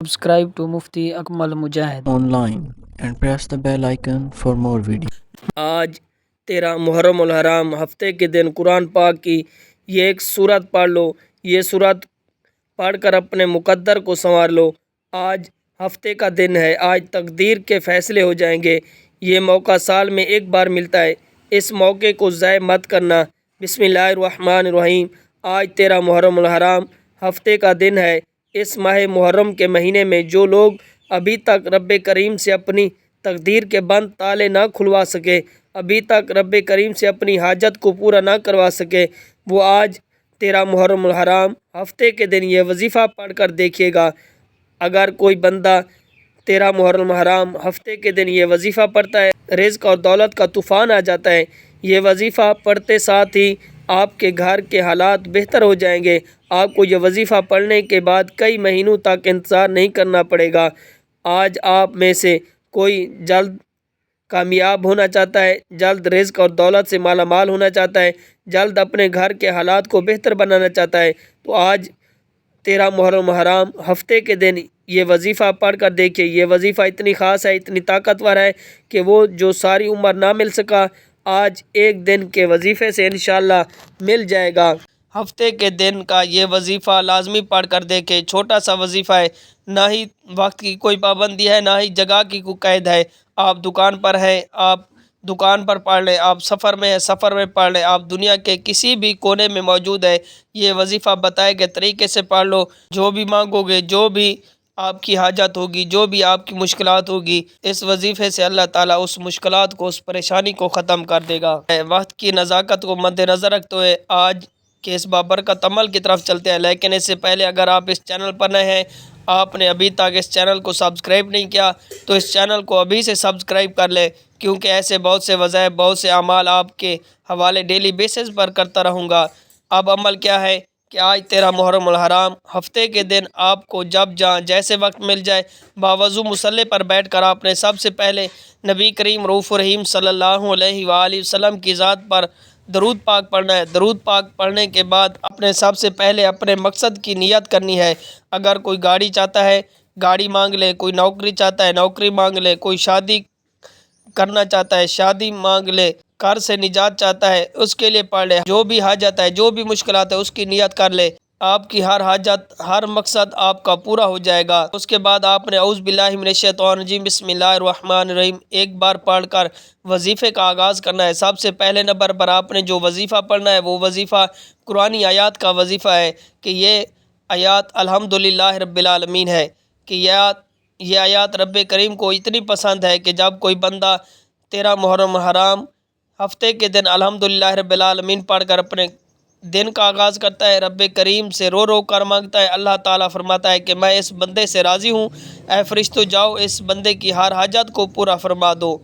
Subscribe to Mufti Akmal Mujahid online and press the bell icon for more videos. آج 13 محرم الحرام ہفتے کے دن قرآن پاک کی یہ ایک سورت پڑھ لو۔ یہ سورت پڑھ کر اپنے مقدر کو سنوار لو۔ آج ہفتے کا دن ہے، آج تقدیر کے فیصلے ہو جائیں گے۔ یہ موقع سال میں ایک بار ملتا ہے، اس موقع کو ضائع مت کرنا۔ بسم اللہ الرحمن الرحیم۔ آج 13 محرم الحرام ہفتے کا دن ہے۔ اس ماہ محرم کے مہینے میں جو لوگ ابھی تک رب کریم سے اپنی تقدیر کے بند تالے نہ کھلوا سکے، ابھی تک رب کریم سے اپنی حاجت کو پورا نہ کروا سکے، وہ آج 13 محرم الحرام ہفتے کے دن یہ وظیفہ پڑھ کر دیکھیے گا۔ اگر کوئی بندہ 13 محرم الحرام ہفتے کے دن یہ وظیفہ پڑھتا ہے، رزق اور دولت کا طوفان آ جاتا ہے۔ یہ وظیفہ پڑھتے ساتھ ہی آپ کے گھر کے حالات بہتر ہو جائیں گے۔ آپ کو یہ وظیفہ پڑھنے کے بعد کئی مہینوں تک انتظار نہیں کرنا پڑے گا۔ آج آپ میں سے کوئی جلد کامیاب ہونا چاہتا ہے، جلد رزق اور دولت سے مالا مال ہونا چاہتا ہے، جلد اپنے گھر کے حالات کو بہتر بنانا چاہتا ہے، تو آج 13 محرم الحرام ہفتے کے دن یہ وظیفہ پڑھ کر دیکھیے۔ یہ وظیفہ اتنی خاص ہے، اتنی طاقتور ہے کہ وہ جو ساری عمر نہ مل سکا، آج ایک دن کے وظیفے سے انشاءاللہ مل جائے گا۔ ہفتے کے دن کا یہ وظیفہ لازمی پڑھ کر دیکھیں۔ چھوٹا سا وظیفہ ہے، نہ ہی وقت کی کوئی پابندی ہے، نہ ہی جگہ کی کوئی قید ہے۔ آپ دکان پر ہیں، آپ دکان پر پڑھ لیں، آپ سفر میں ہیں، سفر میں پڑھ لیں، آپ دنیا کے کسی بھی کونے میں موجود ہے، یہ وظیفہ بتائے گئے طریقے سے پڑھ لو۔ جو بھی مانگو گے، جو بھی آپ کی حاجت ہوگی، جو بھی آپ کی مشکلات ہوگی، اس وظیفے سے اللہ تعالیٰ اس مشکلات کو، اس پریشانی کو ختم کر دے گا۔ وقت کی نزاکت کو مد نظر رکھتے ہوئے آج کے اس بابرکت عمل کی طرف چلتے ہیں، لیکن اس سے پہلے اگر آپ اس چینل پر نئے ہیں، آپ نے ابھی تک اس چینل کو سبسکرائب نہیں کیا، تو اس چینل کو ابھی سے سبسکرائب کر لیں، کیونکہ ایسے بہت سے وظائف، بہت سے اعمال آپ کے حوالے ڈیلی بیسس پر کرتا رہوں گا۔ اب عمل کیا ہے کہ آج 13 محرم الحرام ہفتے کے دن آپ کو جب جہاں جیسے وقت مل جائے، باوضو مصلی پر بیٹھ کر آپ نے سب سے پہلے نبی کریم رؤوف الرحیم صلی اللہ علیہ وآلہ وسلم کی ذات پر درود پاک پڑھنا ہے۔ درود پاک پڑھنے کے بعد اپنے سب سے پہلے اپنے مقصد کی نیت کرنی ہے۔ اگر کوئی گاڑی چاہتا ہے، گاڑی مانگ لے، کوئی نوکری چاہتا ہے، نوکری مانگ لے، کوئی شادی کرنا چاہتا ہے، شادی مانگ لے، قرض سے نجات چاہتا ہے، اس کے لیے پڑھ لے۔ جو بھی حاجت ہے، جو بھی مشکلات ہے، اس کی نیت کر لے، آپ کی ہر حاجت، ہر مقصد آپ کا پورا ہو جائے گا۔ اس کے بعد آپ نے اعوذ باللہ من الشیطان الرجیم بسم اللہ الرحمن الرحیم ایک بار پڑھ کر وظیفے کا آغاز کرنا ہے۔ سب سے پہلے نمبر پر آپ نے جو وظیفہ پڑھنا ہے، وہ وظیفہ قرآنی آیات کا وظیفہ ہے کہ یہ آیات الحمدللہ رب العالمین ہے، کہ یہ آیات رب کریم کو اتنی پسند ہے کہ جب کوئی بندہ 13 محرم حرام ہفتے کے دن الحمدللہ رب العالمین پڑھ کر اپنے دن کا آغاز کرتا ہے، رب کریم سے رو رو کر مانگتا ہے، اللہ تعالیٰ فرماتا ہے کہ میں اس بندے سے راضی ہوں، اے فرشتو جاؤ اس بندے کی ہر حاجت کو پورا فرما دو۔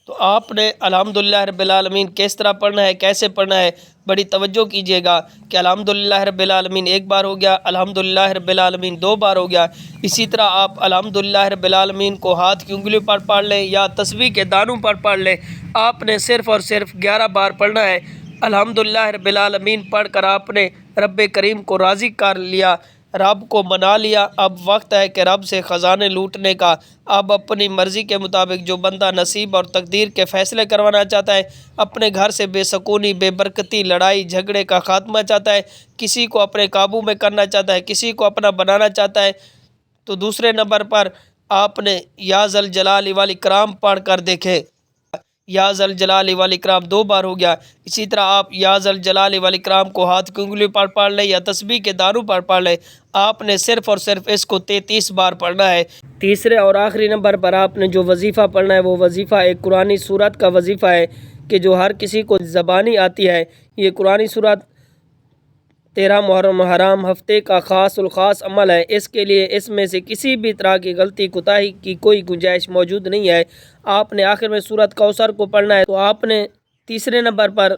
تو آپ نے الحمدللہ رب العالمین کس طرح پڑھنا ہے، کیسے پڑھنا ہے، بڑی توجہ کیجیے گا کہ الحمدللہ رب العالمین ایک بار ہو گیا، الحمدللہ رب العالمین دو بار ہو گیا۔ اسی طرح آپ الحمدللہ رب العالمین کو ہاتھ کی انگلیوں پر پڑھ لیں یا تسبیح کے دانوں پر پڑھ لیں۔ آپ نے صرف اور صرف 11 بار پڑھنا ہے۔ الحمدللہ رب العالمین پڑھ کر آپ نے رب کریم کو راضی کر لیا، رب کو منا لیا۔ اب وقت ہے کہ رب سے خزانے لوٹنے کا۔ اب اپنی مرضی کے مطابق جو بندہ نصیب اور تقدیر کے فیصلے کروانا چاہتا ہے، اپنے گھر سے بے سکونی، بے برکتی، لڑائی جھگڑے کا خاتمہ چاہتا ہے، کسی کو اپنے قابو میں کرنا چاہتا ہے، کسی کو اپنا بنانا چاہتا ہے، تو دوسرے نمبر پر آپ نے یا ذل جلال والاکرام پڑھ کر دیکھیں۔ یا ذل جلال والاکرام دو بار ہو گیا۔ اسی طرح آپ یا ذل جلال والاکرام کو ہاتھ کی انگلیوں پر پڑھ لیں یا تسبیح کے دانوں پر پڑھ لیں۔ آپ نے صرف اور صرف اس کو 33 بار پڑھنا ہے۔ تیسرے اور آخری نمبر پر آپ نے جو وظیفہ پڑھنا ہے، وہ وظیفہ ایک قرآنی سورت کا وظیفہ ہے کہ جو ہر کسی کو زبانی آتی ہے۔ یہ قرآنی سورت 13 محرم حرام ہفتے کا خاص الخاص عمل ہے۔ اس کے لیے اس میں سے کسی بھی طرح کی غلطی کوتاہی کی کوئی گنجائش موجود نہیں ہے۔ آپ نے آخر میں سورت کوثر کو پڑھنا ہے، تو آپ نے تیسرے نمبر پر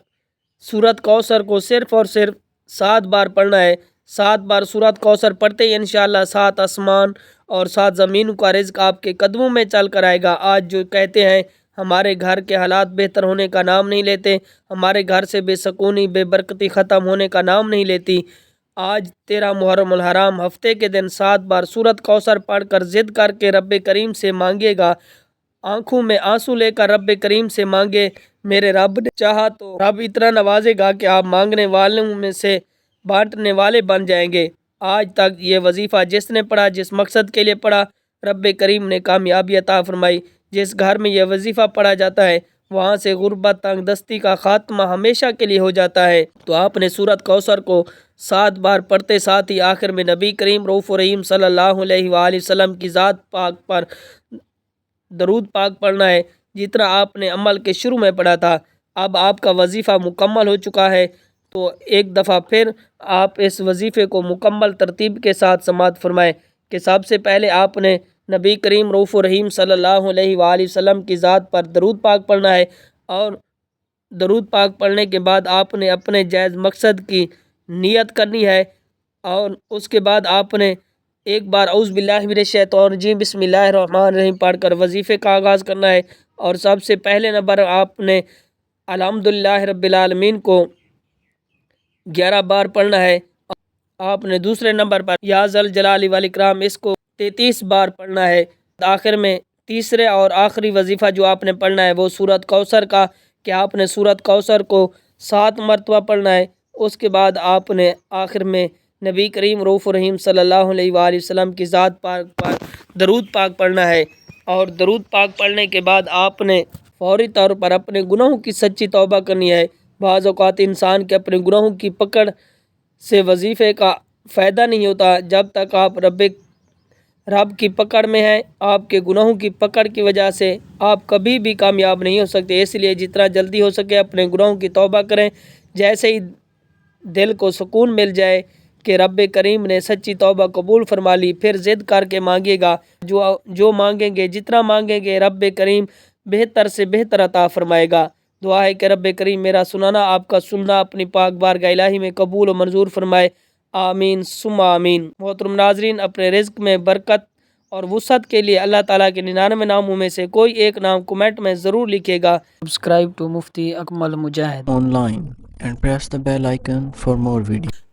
سورت کوثر کو صرف اور صرف 7 بار پڑھنا ہے۔ 7 بار سورت کوثر پڑھتے ہی انشاءاللہ 7 آسمان اور 7 زمین کا رزق آپ کے قدموں میں چل کر آئے گا۔ آج جو کہتے ہیں ہمارے گھر کے حالات بہتر ہونے کا نام نہیں لیتے، ہمارے گھر سے بے سکونی، بے برکتی ختم ہونے کا نام نہیں لیتی، آج 13 محرم الحرام ہفتے کے دن 7 بار سورت کوثر پڑھ کر ضد کر کے رب کریم سے مانگے گا، آنکھوں میں آنسو لے کر رب کریم سے مانگے، میرے رب نے چاہا تو رب اتنا نوازے گا کہ آپ مانگنے والوں میں سے بانٹنے والے بن جائیں گے۔ آج تک یہ وظیفہ جس نے پڑھا، جس مقصد کے لیے پڑھا، رب کریم نے کامیابی عطا فرمائی۔ جس گھر میں یہ وظیفہ پڑھا جاتا ہے وہاں سے غربت، تنگ دستی کا خاتمہ ہمیشہ کے لیے ہو جاتا ہے۔ تو آپ نے سورت کوثر کو 7 بار پڑھتے، ساتھ ہی آخر میں نبی کریم رؤوف الرحیم صلی اللہ علیہ وآلہ وسلم کی ذات پاک پر درود پاک پڑھنا ہے، جتنا آپ نے عمل کے شروع میں پڑھا تھا۔ اب آپ کا وظیفہ مکمل ہو چکا ہے، تو ایک دفعہ پھر آپ اس وظیفے کو مکمل ترتیب کے ساتھ سماعت فرمائیں کہ سب سے پہلے آپ نے نبی کریم رؤوف الرحیم صلی اللہ علیہ وآلہ وسلم کی ذات پر درود پاک پڑھنا ہے، اور درود پاک پڑھنے کے بعد آپ نے اپنے جائز مقصد کی نیت کرنی ہے، اور اس کے بعد آپ نے ایک بار اعوذ باللہ من الشیطان الرجیم بسم اللہ الرحمن الرحیم پڑھ کر وظیفے کا آغاز کرنا ہے، اور سب سے پہلے نمبر آپ نے الحمدللہ رب العالمین کو 11 بار پڑھنا ہے۔ آپ نے دوسرے نمبر پر یا ذل جلال والاکرام اس کو 33 بار پڑھنا ہے۔ آخر میں تیسرے اور آخری وظیفہ جو آپ نے پڑھنا ہے وہ سورت کوثر کا، کہ آپ نے سورت کوثر کو 7 مرتبہ پڑھنا ہے۔ اس کے بعد آپ نے آخر میں نبی کریم رؤوف الرحیم صلی اللہ علیہ وآلہ وسلم کی ذات پاک پر درود پاک پڑھنا ہے، اور درود پاک پڑھنے کے بعد آپ نے فوری طور پر اپنے گناہوں کی سچی توبہ کرنی ہے۔ بعض اوقات انسان کے اپنے گناہوں کی پکڑ سے وظیفے کا فائدہ نہیں ہوتا، جب تک آپ رب کی پکڑ میں ہیں۔ آپ کے گناہوں کی پکڑ کی وجہ سے آپ کبھی بھی کامیاب نہیں ہو سکتے، اس لیے جتنا جلدی ہو سکے اپنے گناہوں کی توبہ کریں۔ جیسے ہی دل کو سکون مل جائے کہ رب کریم نے سچی توبہ قبول فرما لی، پھر ضد کر کے مانگے گا، جو مانگیں گے، جتنا مانگیں گے رب کریم بہتر سے بہتر عطا فرمائے گا۔ دعا ہے کہ رب کریم میرا سنانا، آپ کا سننا اپنی پاک بارگاہ الہی میں قبول و منظور فرمائے، آمین ثم آمین۔ محترم ناظرین، اپنے رزق میں برکت اور وسعت کے لیے اللہ تعالیٰ کے 99 ناموں میں سے کوئی ایک نام کمنٹ میں ضرور لکھے گا۔ Subscribe to Mufti Akmal Mujahid online and press the bell icon for more videos.